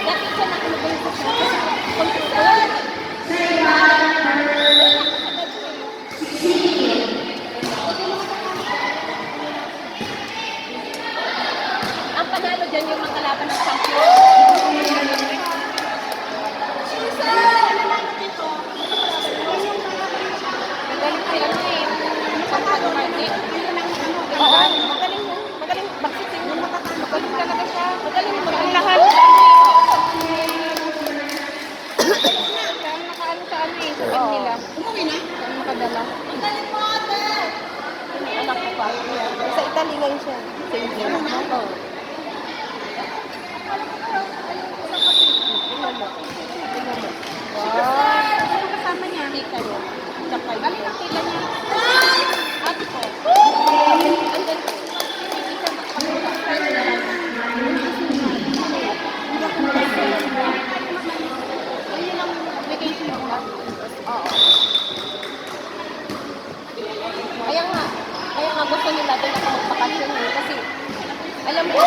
Dati siya nakalagay ko siya. Computer. Ang panalo dyan yung mga kalaban ng champion. Magaling sila na eh. Pampano Martin. Oo, magaling mo. Magaling. Baksitin mo. Magaling talaga siya. Magaling lahat. Kaya nakaano sa ano eh. Sa team nila. Umuwi na? Kaya nakadala. Magaling mo ate! May anak ko pa. Sa Italy ngayon siya. Sa India. Oo. Wow. Ano kasama niya? Tita niya. Tsaka yun. Ano yung tita niya? Ate ko. And then, hindi siya makapagpapalala. Ayun ang vacation ko. Oo. Kaya nga gusto nila doon ako magbakasyon eh. Kasi, alam mo,